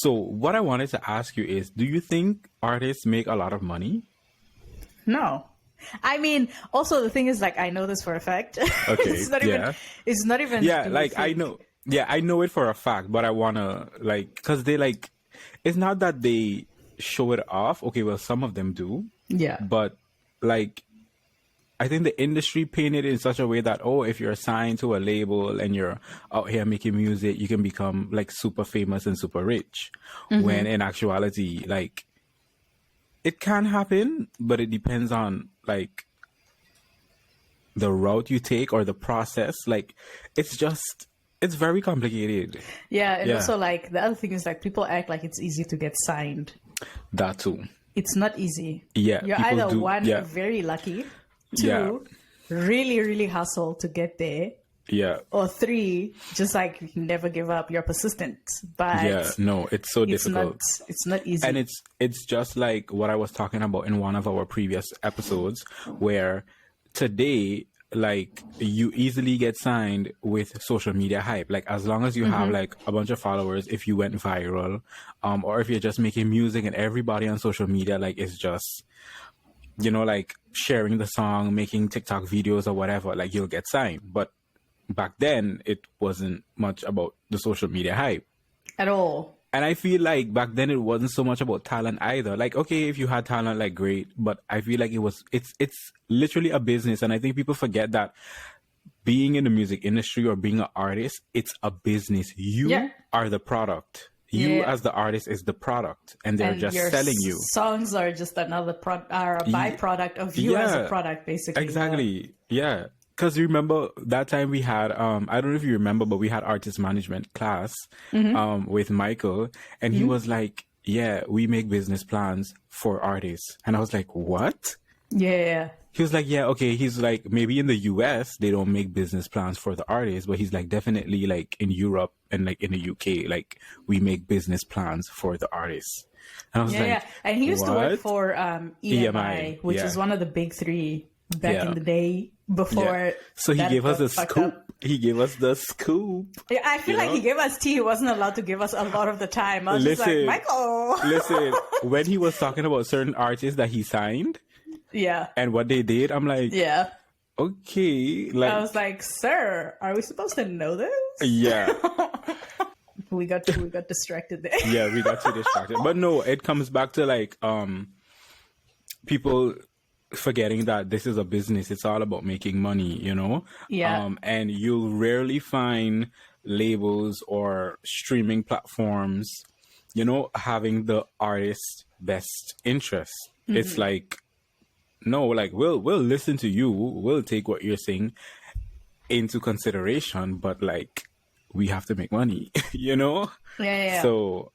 So what I wanted to ask you is, do you think artists make a lot of money? No. I mean, also the thing is, like, I know this for a fact. Okay, yeah. It's not even, Yeah, do you like I think? know. Yeah, I know it for a fact, but I wanna like, cause they like, it's not that they show it off. Okay, well, some of them do, Yeah. but like, I think the industry painted it in such a way that, oh, if you're signed to a label and you're out here making music, you can become like super famous and super rich. When in actuality, like, it can happen, but it depends on like the route you take or the process. Like, it's very complicated. Yeah. And Yeah, also, like, the other thing is, like, people act like it's easy to get signed. that too. It's not easy. Yeah, You're people either do. one, Yeah, very lucky, yeah, two, really, really hustle to get there, yeah, or three, just like never give up. You're persistent, but yeah. No, it's so it's not difficult. it's not easy. And it's just like what I was talking about in one of our previous episodes, where today, like, you easily get signed with social media hype. Like, as long as you have like a bunch of followers, if you went viral, or if you're just making music and everybody on social media like is just, like, sharing the song, making TikTok videos or whatever, like, you'll get signed. But back then it wasn't much about the social media hype. At all. And I feel like back then it wasn't so much about talent either. Like, okay, if you had talent, like, great, but I feel like it's literally a business, and I think people forget that being in the music industry or being an artist, it's a business. You Yeah. are the product. You Yeah. as the artist is the product, and they're And just your selling you. songs are just another are a byproduct of you as a Yeah. product, basically. Exactly. Yeah. Because remember that time we had, I don't know if you remember, but we had artist management class with Michael, and he was like, yeah, we make business plans for artists. And I was like, what? Yeah. He was like, yeah, okay. He's like, maybe in the US, they don't make business plans for the artists, but he's like, definitely like in Europe and like in the UK, like, we make business plans for the artists. And I was Yeah, like, yeah. And he used to work what? for EMI, which yeah. is one of the big three back Yeah. in the day before. Yeah. So he that gave us got a fucked scoop. up. He gave us the scoop. Yeah, I feel You like know? he gave us tea. He wasn't allowed to give us a lot of the time. I was just Listen. like, Michael. Listen, when he was talking about certain artists that he signed Yeah. and what they did, I'm like, Yeah. okay, I like, was like, sir, are we supposed to know this? yeah, We got distracted there. yeah, we got too distracted. But no, it comes back to like, people forgetting that this is a business. It's all about making money, Yeah. and you'll rarely find labels or streaming platforms, having the artist's best interest. It's like, no, like, we'll listen to you, we'll take what you're saying into consideration, but like, we have to make money. Yeah. So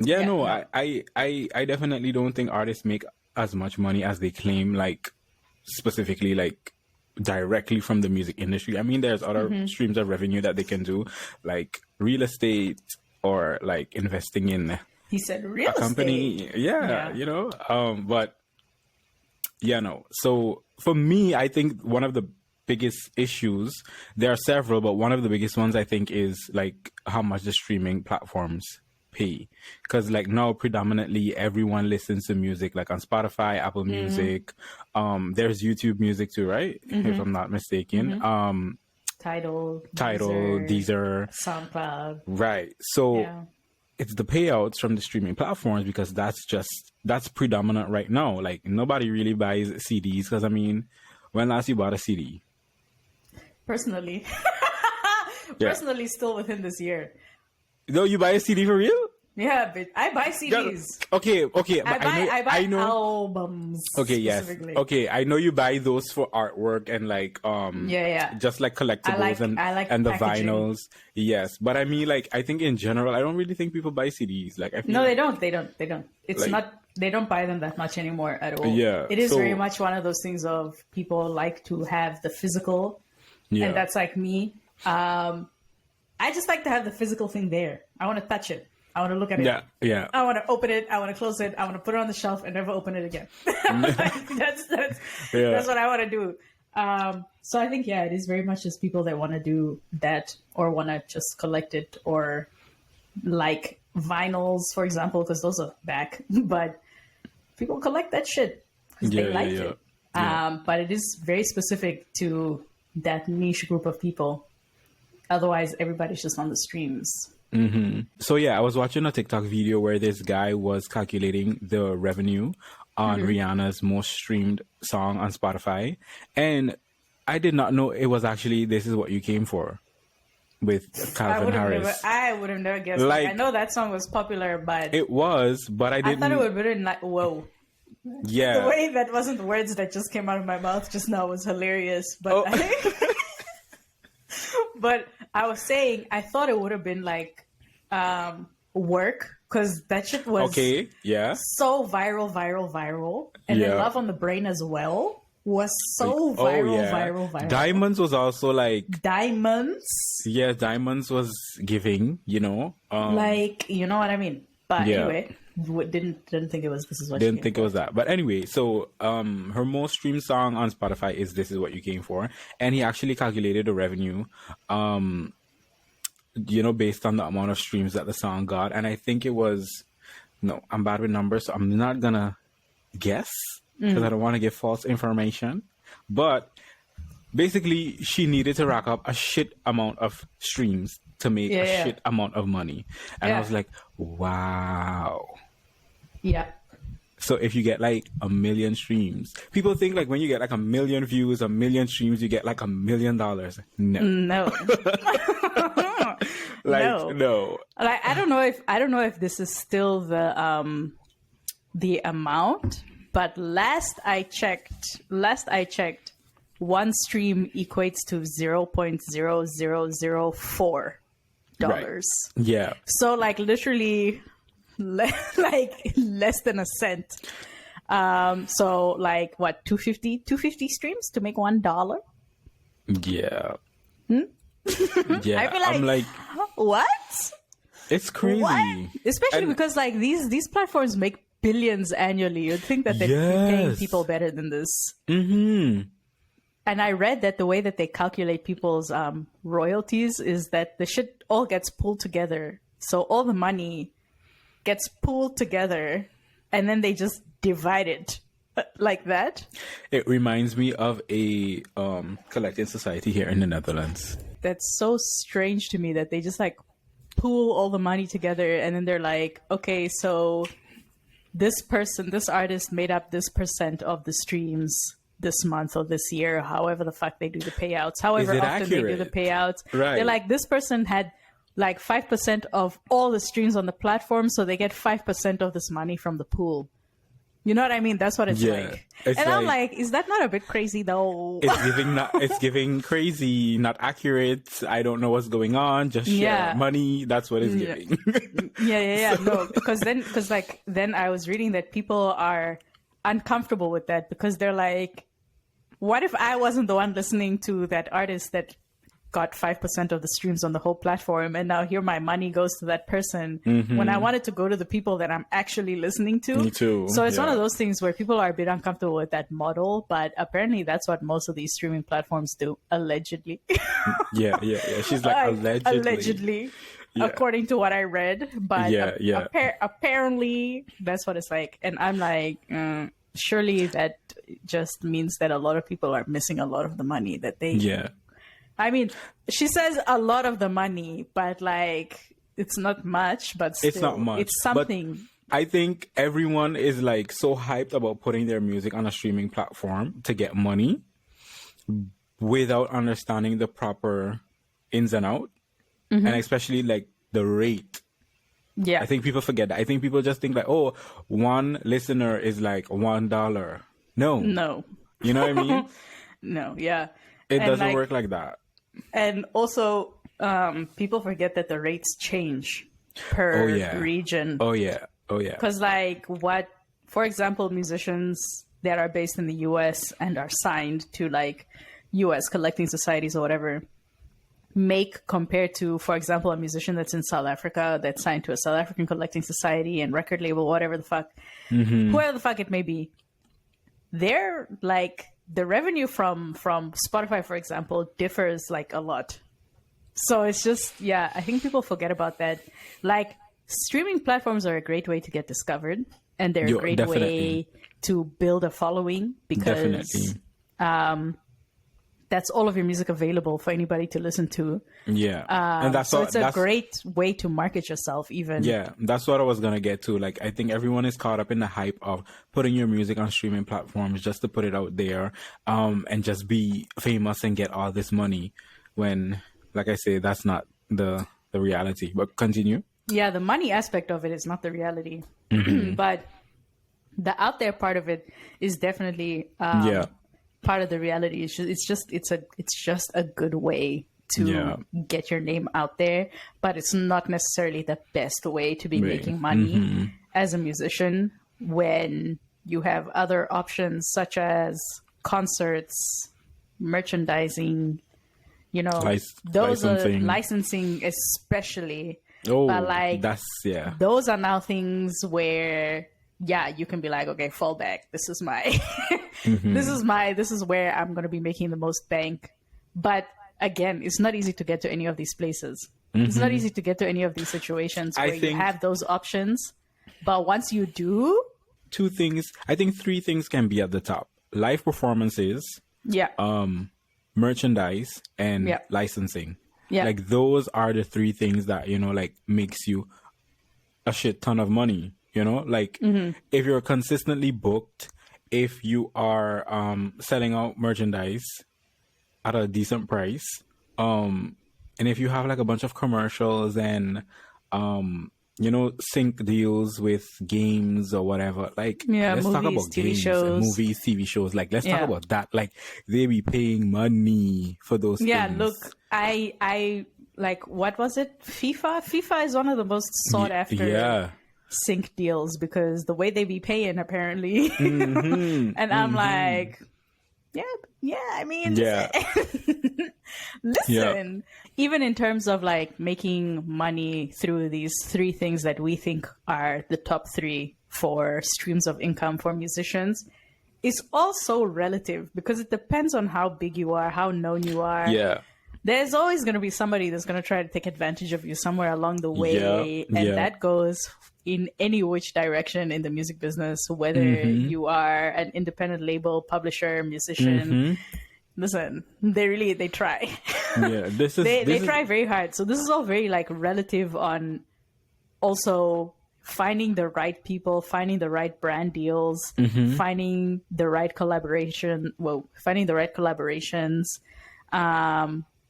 Yeah, no, no. I definitely don't think artists make as much money as they claim, like, specifically, like, directly from the music industry. I mean, there's other streams of revenue that they can do, like real estate or like investing in He said real a company. estate. Yeah. But yeah, no. So for me, I think one of the biggest issues, there are several, but one of the biggest ones I think is like how much the streaming platforms pay. Because like now predominantly everyone listens to music like on Spotify, Apple Music. There's YouTube Music too, right? If I'm not mistaken. Tidal, Deezer. SoundCloud. Right. So Yeah. it's the payouts from the streaming platforms, because that's predominant right now. Like, nobody really buys CDs, because I mean, when last you bought a CD? Personally, Yeah. personally, still within this year. No, you buy a CD for real? Yeah, but I buy CDs. Okay. But I buy I know. albums. Okay, yes. specifically. Okay, I know you buy those for artwork and like Yeah. just like collectibles I like and the packaging. vinyls. Yes, but I mean, like, I think in general, I don't really think people buy CDs. Like, I feel No, like, they don't. It's Like- not. They don't buy them that much anymore at all. Yeah, It is so- very much one of those things of people like to have the physical, yeah, and that's like me. I just like to have the physical thing there. I want to touch it. I want to look at it. yeah. I want to open it. I want to close it. I want to put it on the shelf and never open it again. that's Yeah. that's what I want to do. So I think, it is very much just people that want to do that or want to just collect it or like vinyls, for example, because those are back. But people collect that shit because they like it. Yeah. But it is very specific to that niche group of people. Otherwise, everybody's just on the streams. So yeah, I was watching a TikTok video where this guy was calculating the revenue on Rihanna's most streamed song on Spotify, and I did not know it was actually "This Is What You Came For" with Calvin Harris. I would have never guessed. Like, I know that song was popular, but it was, but I I didn't. thought it would have been like, whoa. Yeah. The way that wasn't words that just came out of my mouth just now was hilarious. But but I was saying I thought it would have been like work, because that shit was Okay. Yeah. so viral. And then Yeah. Love on the Brain as well was so viral. Diamonds was also like, Diamonds. yeah, Diamonds was giving, you know. Like, you know what I mean? But Yeah. anyway, didn't think it was This Is What Didn't You think it Came was that. But anyway, so her most streamed song on Spotify is "This Is What You Came For," and he actually calculated the revenue, you know, based on the amount of streams that the song got. And I think it was, no, I'm bad with numbers, so I'm not gonna guess because I don't want to give false information. But basically, she needed to rack up a shit amount of streams to make a Yeah. shit amount of money. And I Yeah. was like, wow. Yeah. So if you get like 1 million streams, people think like when you get like 1 million views, 1 million streams, you get like $1 million. No, No. like no. Like I don't know if this is still the amount, but last I checked, one stream equates to $0.0004. Right. Yeah, So like literally like less than a cent. So like what, 250 streams to make $1? yeah, yeah. I feel like, I'm like, what? it's crazy. What? Especially And- because like these platforms make billions annually. You'd think that they'd be paying Yes. people better than this. Mm-hmm. And I read that the way that they calculate people's royalties is that the shit all gets pulled together. So all the money gets pulled together and then they just divide it like that. It reminds me of a collecting society here in the Netherlands. That's so strange to me that they just like pool all the money together and then they're like, okay, so this artist made up this percent of the streams this month or this year, however the fuck they do the payouts, however Is it often they do the accurate? payouts. Right. They're like, this person had like 5% of all the streams on the platform, so they get 5% of this money from the pool. You know what I mean? That's what it's Yeah. like. It's And I'm like- like, is that not a bit crazy though? It's giving crazy, not accurate. I don't know what's going on. Just share Yeah. money. That's what it's Yeah. giving. Yeah. No, because then I was reading that people are uncomfortable with that because they're like, what if I wasn't the one listening to that artist that got 5% of the streams on the whole platform, and now here my money goes to that person when I wanted to go to the people that I'm actually listening to. Me too, So it's one yeah. of those things where people are a bit uncomfortable with that model, but apparently that's what most of these streaming platforms do, allegedly. Yeah. She's like, allegedly. Yeah. According to what I read, but Yeah. apparently that's what it's like. And I'm like, surely that just means that a lot of people are missing a lot of the money that they. Yeah. I mean, she says a lot of the money, but like it's not much. But still, It's not much. It's but something. I think everyone is like so hyped about putting their music on a streaming platform to get money without understanding the proper ins and out, and especially like the rate. Yeah, I think people forget that. I think people just think like, oh, one listener is like $1. No. no, You know what I mean? no, yeah. It And, doesn't like, work like that. And also, people forget that the rates change per Oh, yeah. region. Oh yeah. Because, like, for example, musicians that are based in the US and are signed to, like, US collecting societies or whatever, make compared to, for example, a musician that's in South Africa that's signed to a South African collecting society and record label, whatever the fuck, whoever the fuck it may be, they're, like, the revenue from Spotify, for example, differs, like, a lot. So it's just, yeah, I think people forget about that. Like, streaming platforms are a great way to get discovered, and they're a great way to build a following because that's all of your music available for anybody to listen to. Yeah. And it's a great way to market yourself even. Yeah, that's what I was going to get to. Like, I think everyone is caught up in the hype of putting your music on streaming platforms just to put it out there and just be famous and get all this money when, like I say, that's not the reality. But continue. Yeah, the money aspect of it is not the reality. But the out there part of it is definitely part of the reality. It's just a good way to get your name out there, but it's not necessarily the best way to be making money as a musician when you have other options such as concerts, merchandising, those are licensing especially. But like those are now things where you can be like, okay, fall back. This is my this is where I'm going to be making the most bank. But again, it's not easy to get to any of these places. It's not easy to get to any of these situations where you have those options. But once you do, three things can be at the top: live performances, merchandise, and licensing. Yeah. Like those are the three things that, like makes you a shit ton of money. Like if you're consistently booked, if you are selling out merchandise at a decent price, and if you have like a bunch of commercials and sync deals with games or whatever, like let's talk about games, movies, TV shows. Like let's talk about that. Like they be paying money for those things. Yeah, look, I like, what was it? FIFA is one of the most sought after sync deals because the way they be paying apparently. And I'm like, listen, even in terms of like making money through these three things that we think are the top three for streams of income for musicians, it's also relative because it depends on how big you are, how known you are. There's always going to be somebody that's going to try to take advantage of you somewhere along the way. And that goes in any which direction in the music business, whether you are an independent label, publisher, musician. Listen, they try. They try very hard. So this is all very like relative on also finding the right people, finding the right brand deals, finding the right collaborations.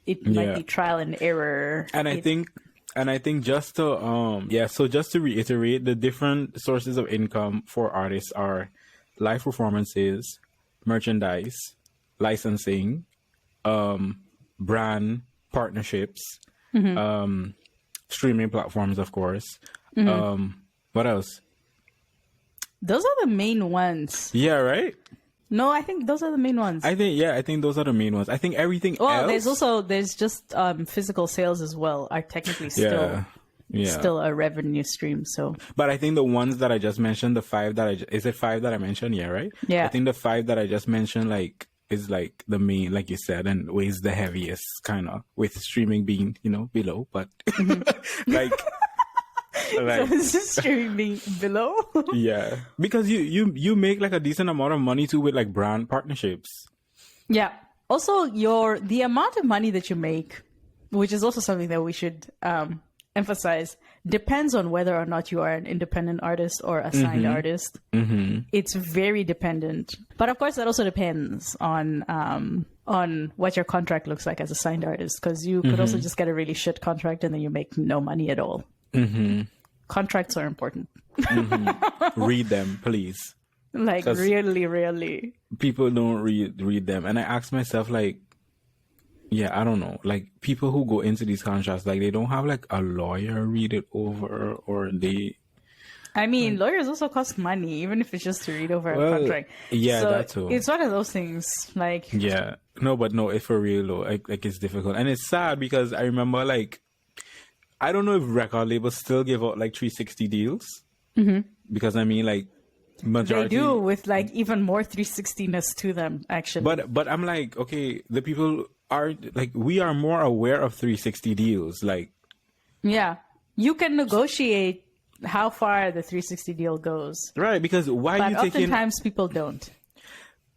It might be trial and error. And I think just to just to reiterate, the different sources of income for artists are live performances, merchandise, licensing, brand partnerships, streaming platforms, of course. What else? Those are the main ones. Yeah, right? No, I think those are the main ones. I think those are the main ones. I think everything else... there's just physical sales as well are technically still a revenue stream. So, but I think the ones that I just mentioned, the five that is it five that I mentioned? Yeah, right? Yeah. I think the five that I just mentioned, like, is like the main, like you said, and weighs the heaviest, kind of, with streaming being, below, but like... Like, so streaming below. Yeah, because you make like a decent amount of money too with like brand partnerships. Yeah. Also, the amount of money that you make, which is also something that we should emphasize, depends on whether or not you are an independent artist or a signed artist. It's very dependent, but of course that also depends on what your contract looks like as a signed artist, because you could also just get a really shit contract and then you make no money at all. Contracts are important. Read them, please. Like, really. People don't read them. And I ask myself, like, I don't know. Like, people who go into these contracts, like, they don't have, like, a lawyer read it over, or they... I mean, lawyers also cost money, even if it's just to read over a contract. Yeah, so that too. It's one of those things, like... Yeah. No, it's for real, though. Like, it's difficult. And it's sad because I remember, like, I don't know if record labels still give out like 360 deals, because I mean, like, majority they do, with like even more 360ness to them, actually. But I'm like, okay, the people we are more aware of 360 deals. Like, Yeah. You can negotiate how far the 360 deal goes. right, because why are But you taking oftentimes people don't.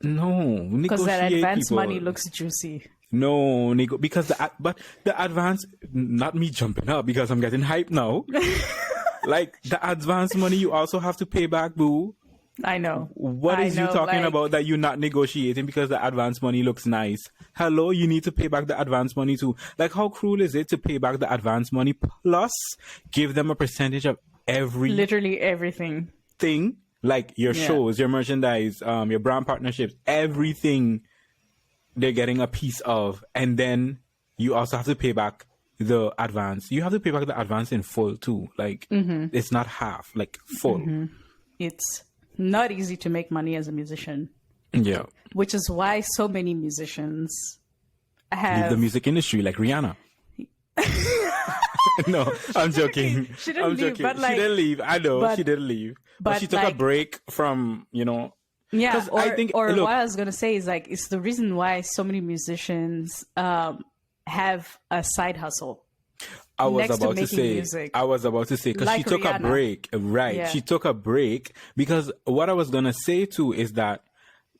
no Because that negotiate advance people. money looks juicy. No, because but the advance, not me jumping up because I'm getting hyped now. Like the advance money, you also have to pay back, boo. I know. What I is you know, talking like, about that you're not negotiating because the advance money looks nice? Hello, you need to pay back the advance money too. Like, how cruel is it to pay back the advance money plus give them a percentage of everything? Literally everything. Like your Yeah. shows, your merchandise, your brand partnerships, everything they're getting a piece of, and then you also have to pay back the advance. You have to pay back the advance in full too. Like it's not half, like full. It's not easy to make money as a musician, Yeah, which is why so many musicians leave have the music industry like Rihanna. No, I'm joking. She didn't I'm leave, joking. but, like- she didn't leave. I know but- she didn't leave, but but, she took a like- break from Yeah, 'Cause or, I think- or look- what I was gonna say is like it's the reason why so many musicians have a side hustle. I was next to about to making say, music. because Like she took a Rihanna. break, right? Yeah. She took a break because what I was gonna say too is that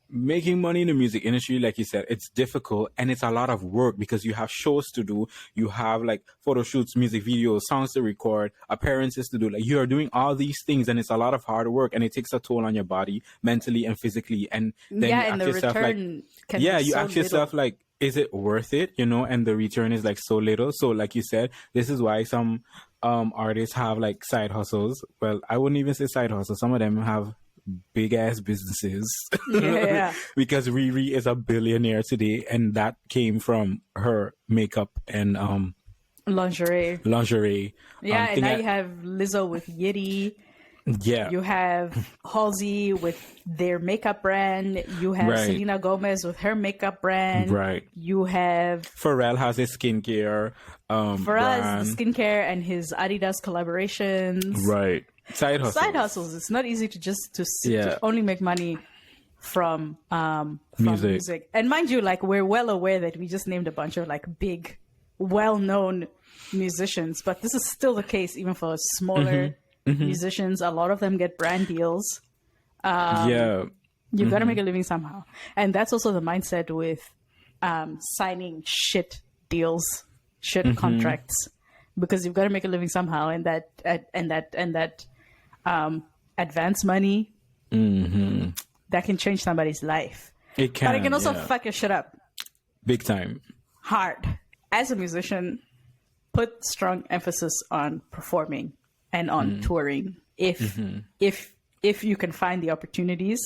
making money in the music industry, like you said, it's difficult and it's a lot of work because you have shows to do, you have like photo shoots, music videos, songs to record, appearances to do. Like you are doing all these things and it's a lot of hard work and it takes a toll on your body, mentally and physically. And then Yeah, you and ask the yourself like, return can yeah, be you so ask yourself little. like, is it worth it? And the return is like so little. So like you said, this is why some artists have like side hustles. Well, I wouldn't even say side hustles. Some of them have big ass businesses. Yeah. Because Riri is a billionaire today, and that came from her makeup and Lingerie. lingerie. Yeah, and thing now I- you have Lizzo with Yitty. yeah. You have Halsey with their makeup brand. You have Right. Selena Gomez with her makeup brand. Right. You have Pharrell has his skincare Pharrell's brand. skincare and his Adidas collaborations. Right. Side hustles. Side hustles. It's not easy to just to Yeah. only make money from Music. music. And mind you, like we're well aware that we just named a bunch of like big, well-known musicians, but this is still the case even for smaller musicians. A lot of them get brand deals. Yeah. You got to make a living somehow, and that's also the mindset with signing shit deals, shit contracts, because you've got to make a living somehow, and that advance money that can change somebody's life, It can. but it can also yeah. fuck your shit up Big time. hard. As a musician, put strong emphasis on performing and on touring. If you can find the opportunities,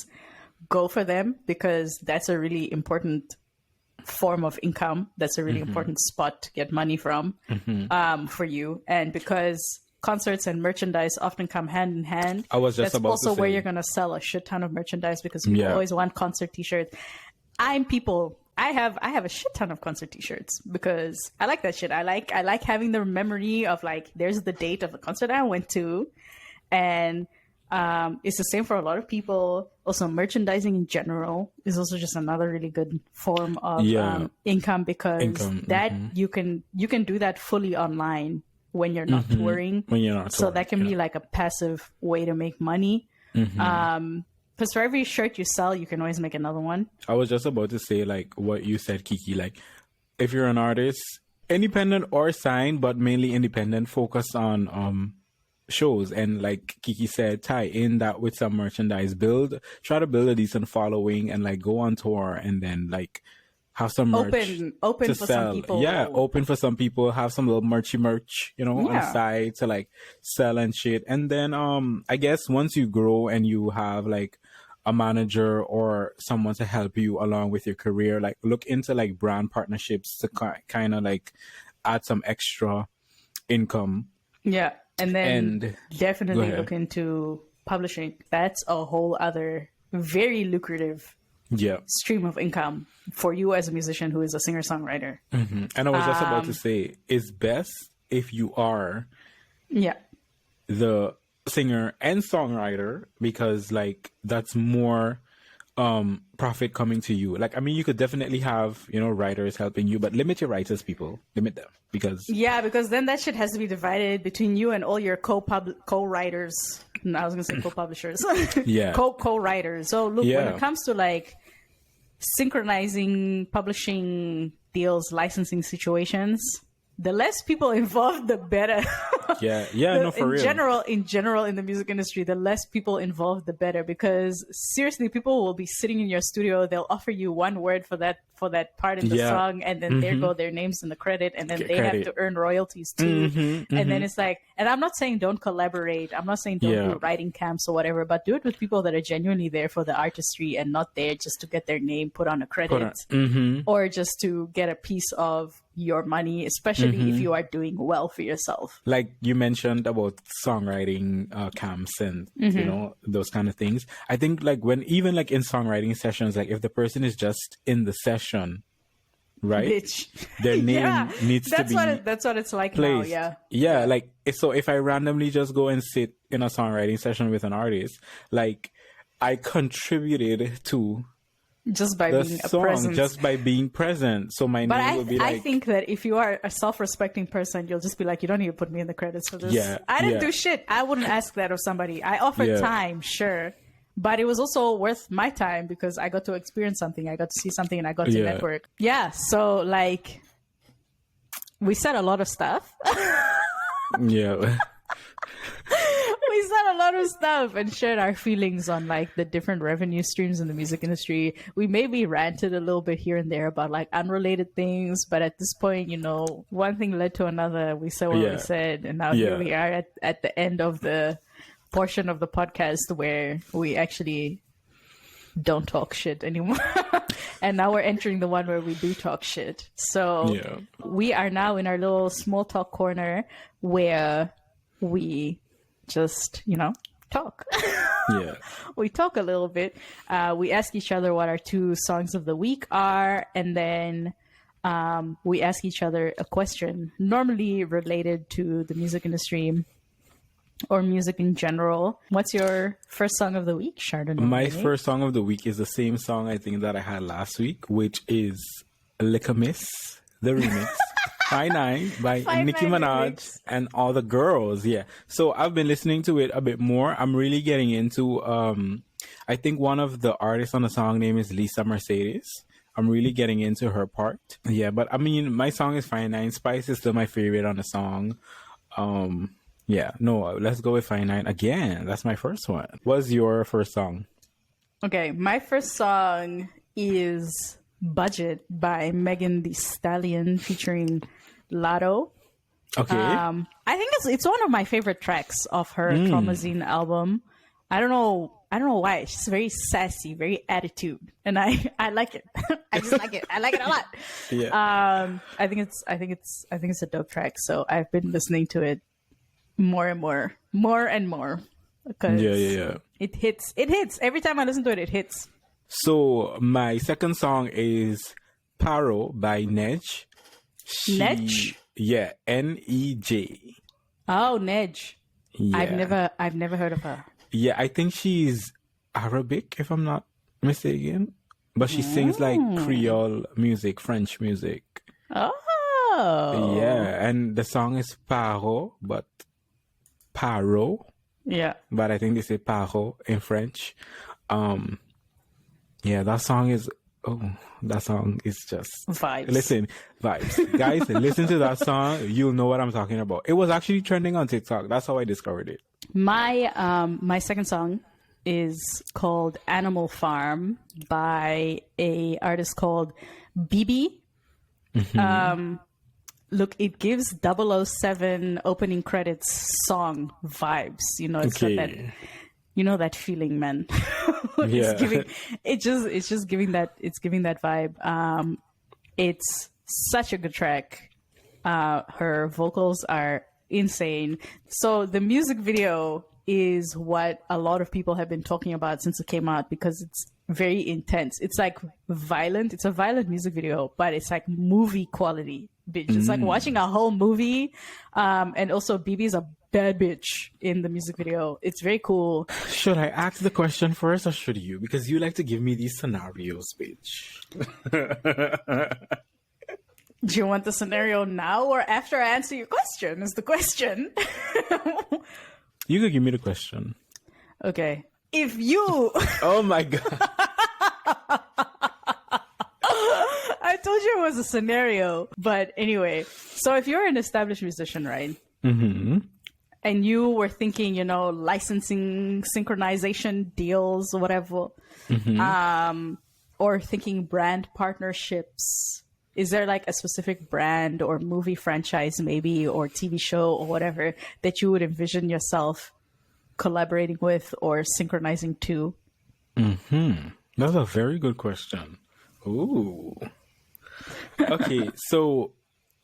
go for them, because that's a really important form of income. That's a really important spot to get money from for you. And because concerts and merchandise often come hand in hand, I was just that's about to also where say. you're going to sell a shit ton of merchandise, because people Yeah. always want concert t-shirts. I have a shit ton of concert t-shirts because I like that shit. I like having the memory of like, there's the date of the concert I went to, and it's the same for a lot of people. Also, merchandising in general is also just another really good form of Yeah. income, because Income, that you can do that fully online when you're not touring. When you're not So touring, that can be yeah. like a passive way to make money. Because for every shirt you sell, you can always make another one. I was just about to say, like, what you said, Kiki. Like, if you're an artist, independent or signed, but mainly independent, focus on shows. And like Kiki said, tie in that with some merchandise. Try to build a decent following and, like, go on tour and then, like, have some merch Open to for sell. some people. Yeah, open for some people. Have some little merch, on the Yeah. side to, like, sell and shit. And then, I guess once you grow and you have, like, a manager or someone to help you along with your career, like, look into, like, brand partnerships to kind of, like, add some extra income. Yeah. And then And definitely go ahead. look into publishing. That's a whole other very lucrative Yeah. stream of income for you as a musician who is a singer-songwriter. And I was just about to say, it's best if you are Yeah. the singer and songwriter, because, like, that's more profit coming to you. Like, I mean, you could definitely have, you know, writers helping you, but limit your writers, people. Limit them, because because then that shit has to be divided between you and all your co-writers. No, I was gonna say co-publishers. Yeah. Co-writers. So look, when it comes to like synchronizing publishing deals, licensing situations, the less people involved, the better. No, for real. In general, in the music industry, the less people involved, the better. Because seriously, people will be sitting in your studio. They'll offer you one word for that part in the song, and then there go their names in the credit, and then they have to earn royalties too. And then it's like, and I'm not saying don't collaborate. I'm not saying don't do writing camps or whatever, but do it with people that are genuinely there for the artistry and not there just to get their name put on a credit or just to get a piece of your money, especially if you are doing well for yourself. Like you mentioned about songwriting camps and you know, those kind of things. I think like when even like in songwriting sessions, like if the person is just in the session, right, Bitch. their name needs to be that's what it's like placed. now. Like so if I randomly just go and sit in a songwriting session with an artist, like I contributed to just by the being a song, presence. just by being present. So my name will be like, I think that if you are a self-respecting person, you'll just be like, you don't need to put me in the credits for this. I didn't do shit. I wouldn't ask that of somebody. I offered time, sure, but it was also worth my time because I got to experience something. I got to see something, and I got to network. So like, we said a lot of stuff. We said a lot of stuff and shared our feelings on like the different revenue streams in the music industry. We maybe ranted a little bit here and there about like unrelated things, but at this point, you know, one thing led to another. We said what we said, and now here we are at the end of the portion of the podcast where we actually don't talk shit anymore. And now we're entering the one where we do talk shit. So we are now in our little small talk corner where we just, you know, talk. We talk a little bit. We ask each other what our 2 songs of the week are, and then we ask each other a question, normally related to the music industry or music in general. What's your first song of the week, Chardonnay? My first song of the week is the same song I think that I had last week, which is Lick Miss, the remix. 5'9" by Nicki Minaj and all the girls. So I've been listening to it a bit more. I'm really getting into I think one of the artists on the song name is Lisa Mercedes. I'm really getting into her part. But I mean, my song is 5'9". Spice is still my favorite on the song. Let's go with 5'9" again. That's my first one. What's your first song? Okay, my first song is Budget by Megan Thee Stallion featuring Lotto. Okay. I think it's one of my favorite tracks of her Traumazine album. I don't know why. It's just very sassy, very attitude, and I like it. I just like it. I like it a lot. I think it's a dope track. So I've been listening to it more and more because it hits every time I listen to it. It hits. So my second song is Paro by Nej. Nej? Yeah, N-E-J. Oh, Nej. Yeah. I've never heard of her. Yeah, I think she's Arabic, if I'm not mistaken. But she sings like Creole music, French music. Oh. Yeah, and the song is Paro, but Paro. Yeah. But I think they say Paro in French. That song is just vibes. Listen, vibes. Guys, listen to that song. You'll know what I'm talking about. It was actually trending on TikTok. That's how I discovered it. My second song is called Animal Farm by a artist called Bibi. Look, it gives 007 opening credits song vibes. You know, it's got that. You know that feeling, man. It's giving that vibe. It's such a good track. Her vocals are insane. So the music video is what a lot of people have been talking about since it came out because it's very intense. It's like violent. It's a violent music video, but it's like movie quality, bitch. It's like watching a whole movie. And also Bibi's a bad bitch in the music video. It's very cool. Should I ask the question first or should you? Because you like to give me these scenarios, bitch. Do you want the scenario now or after I answer your question? Is the question. You could give me the question. Okay. If you... Oh my God. I told you it was a scenario. But anyway, so if you're an established musician, right? Mm-hmm. And you were thinking, you know, licensing, synchronization deals, whatever, or thinking brand partnerships. Is there like a specific brand or movie franchise maybe, or TV show or whatever that you would envision yourself collaborating with or synchronizing to? That's a very good question. Ooh. Okay, so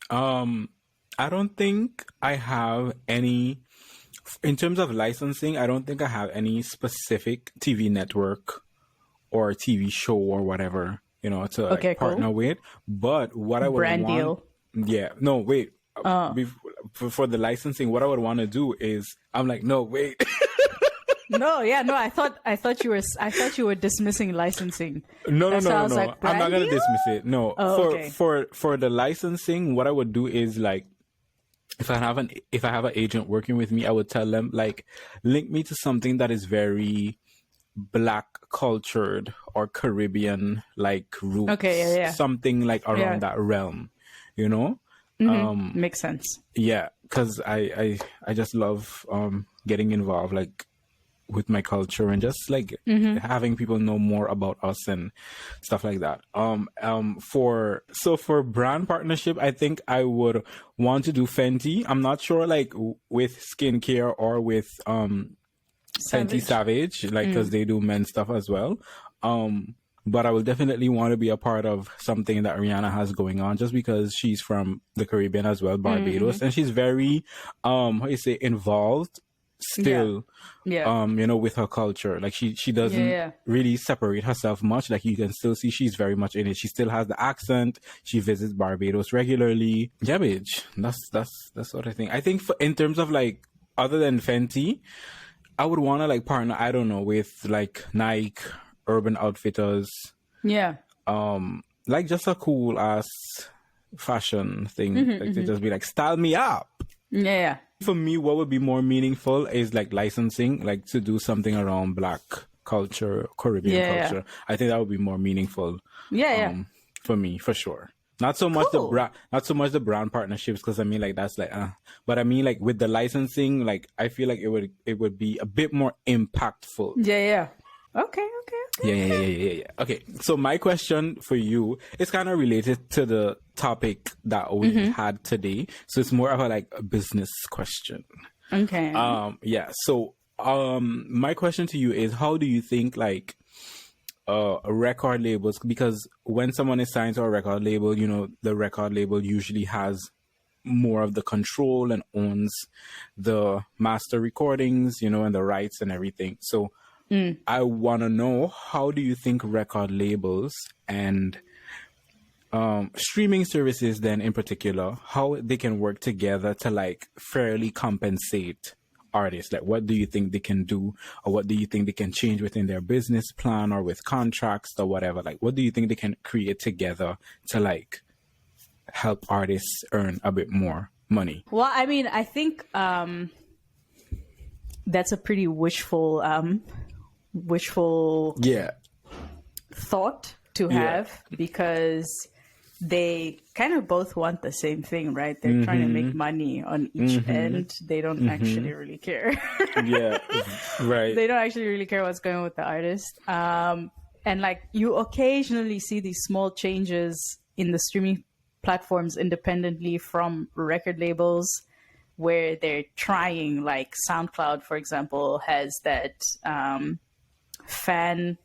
I don't think I have any, in terms of licensing, I don't think I have any specific TV network or TV show or whatever, you know, to like, partner with. But what I would brand want, deal. Yeah, no, wait. For the licensing, what I would want to do is, I'm like, no, wait. No, yeah, no. I thought you were dismissing licensing. No. Like, I'm not gonna dismiss it. No, okay. for the licensing, what I would do is like, if I have an agent working with me, I would tell them like, link me to something that is very Black cultured or Caribbean like roots. Okay, yeah. Something like around that realm, you know. Makes sense. Yeah, because I just love getting involved like with my culture and just like having people know more about us and stuff like that. For brand partnership, I think I would want to do Fenty. I'm not sure like with skincare or with Fenty Savage, like because they do men's stuff as well. But I will definitely want to be a part of something that Rihanna has going on, just because she's from the Caribbean as well, Barbados, and she's very involved still, you know, with her culture. Like she doesn't really separate herself much. Like you can still see she's very much in it. She still has the accent. She visits Barbados regularly. Yeah, bitch. That's what I think. I think in terms of like, other than Fenty, I would want to like partner, I don't know, with like Nike, Urban Outfitters. Yeah. Like just a cool ass fashion thing. Like to just be like, style me up. Yeah. For me, what would be more meaningful is like licensing, like to do something around Black culture, Caribbean culture. I think that would be more meaningful. For me, for sure. Not so much the brand partnerships, because I mean like that's like but I mean like with the licensing, like I feel like it would be a bit more impactful. Yeah. Okay. Yeah. Okay, so my question for you is kind of related to the topic that we had today. So it's more of a like a business question. Okay. So my question to you is, how do you think like record labels, because when someone is signed to a record label, you know, the record label usually has more of the control and owns the master recordings, you know, and the rights and everything. So I want to know, how do you think record labels and streaming services then in particular, how they can work together to like fairly compensate artists? Like, what do you think they can do, or what do you think they can change within their business plan or with contracts or whatever? Like, what do you think they can create together to like help artists earn a bit more money? Well, I mean, I think that's a pretty wishful thought to have, because they kind of both want the same thing, right? They're trying to make money on each end. They don't actually really care. Right. They don't actually really care what's going on with the artist. And like, you occasionally see these small changes in the streaming platforms independently from record labels, where they're trying, like SoundCloud, for example, has that fan,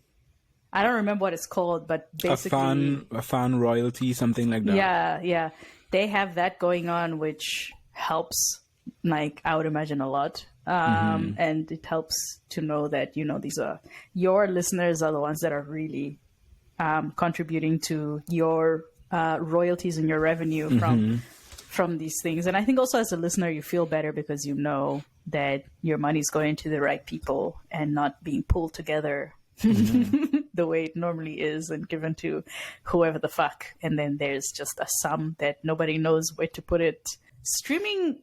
I don't remember what it's called, but basically a fan royalty, something like that. Yeah. They have that going on, which helps, like, I would imagine a lot. And it helps to know that, you know, these are your listeners are the ones that are really contributing to your royalties and your revenue from these things. And I think also as a listener, you feel better because you know that your money's going to the right people and not being pulled together the way it normally is and given to whoever the fuck. And then there's just a sum that nobody knows where to put it. Streaming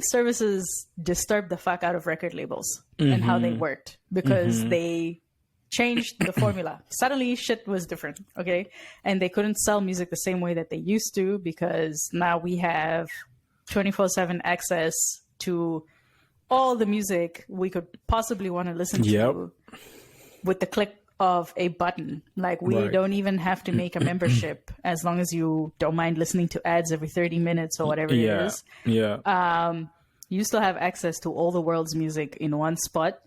services disturbed the fuck out of record labels and how they worked, because they changed the formula. Suddenly shit was different, okay? And they couldn't sell music the same way that they used to, because now we have 24/7 access to all the music we could possibly want to listen to with the click of a button. Like, we don't even have to make a membership, as long as you don't mind listening to ads every 30 minutes or whatever it is. You still have access to all the world's music in one spot.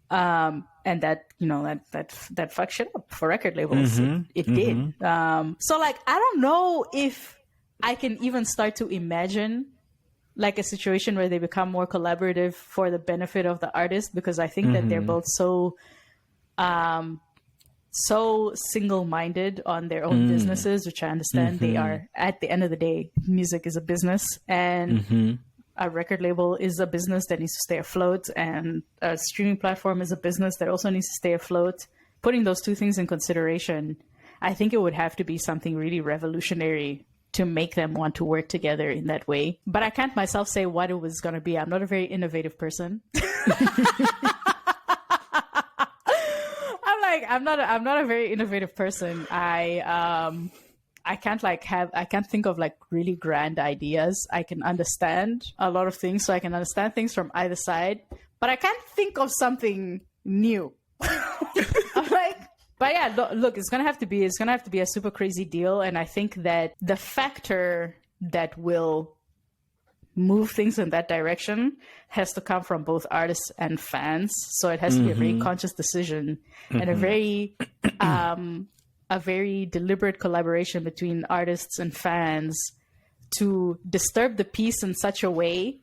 And that, you know, that fucked shit up for record labels. It did. So, like, I don't know if I can even start to imagine like a situation where they become more collaborative for the benefit of the artist, because I think that they're both so single-minded on their own businesses, which I understand. They are, at the end of the day, music is a business, and a record label is a business that needs to stay afloat, and a streaming platform is a business that also needs to stay afloat. Putting those two things in consideration, I think it would have to be something really revolutionary to make them want to work together in that way. But I can't myself say what it was going to be. I'm not a very innovative person. I'm not a very innovative person. I can't think of like really grand ideas. I can understand a lot of things, so I can understand things from either side, but I can't think of something new. I'm like, but yeah, look, it's gonna have to be a super crazy deal, and I think that the factor that will move things in that direction has to come from both artists and fans. So it has to be a very conscious decision and a very deliberate collaboration between artists and fans to disturb the peace in such a way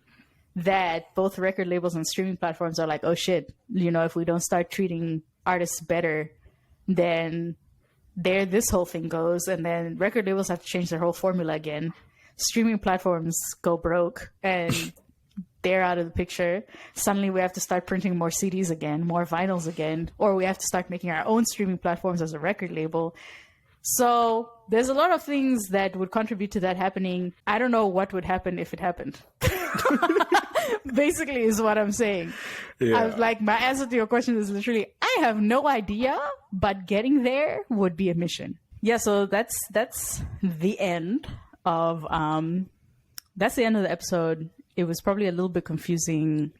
that both record labels and streaming platforms are like, oh shit, you know, if we don't start treating artists better, then there this whole thing goes, and then record labels have to change their whole formula again. Streaming platforms go broke and they're out of the picture. Suddenly we have to start printing more CDs again, more vinyls again, or we have to start making our own streaming platforms as a record label. So there's a lot of things that would contribute to that happening. I don't know what would happen if it happened. Basically is what I'm saying. Like, my answer to your question is literally, I have no idea, but getting there would be a mission. Yeah, so that's the end of that's the end of the episode. It was probably a little bit confusing,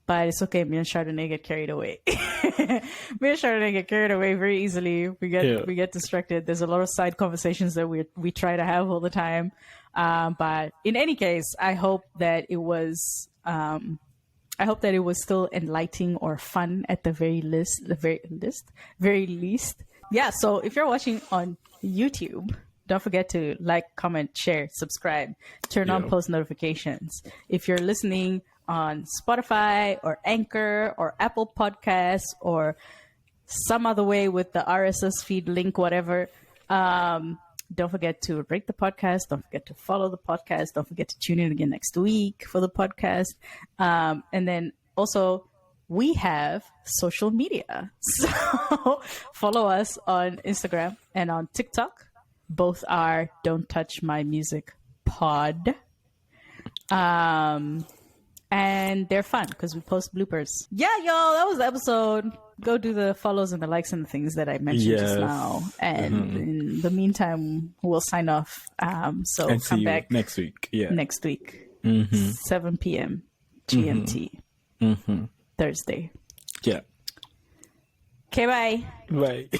but it's okay. Me and Chardonnay get carried away. Me and Chardonnay get carried away very easily. We get distracted. There's a lot of side conversations that we try to have all the time. But in any case, I hope that it was still enlightening or fun at the very least. Yeah. So if you're watching on YouTube, don't forget to like, comment, share, subscribe, turn on post notifications. If you're listening on Spotify or Anchor or Apple Podcasts or some other way with the RSS feed link, whatever, don't forget to rate the podcast. Don't forget to follow the podcast. Don't forget to tune in again next week for the podcast. And then also, we have social media. So follow us on Instagram and on TikTok. Both are Don't Touch My Music Pod. And they're fun because we post bloopers. Yeah, y'all, that was the episode. Go do the follows and the likes and the things that I mentioned just now. And in the meantime, we'll sign off. So and come back next week. Yeah. Next week. 7 p.m. GMT. Thursday. Yeah. Okay, bye. Bye.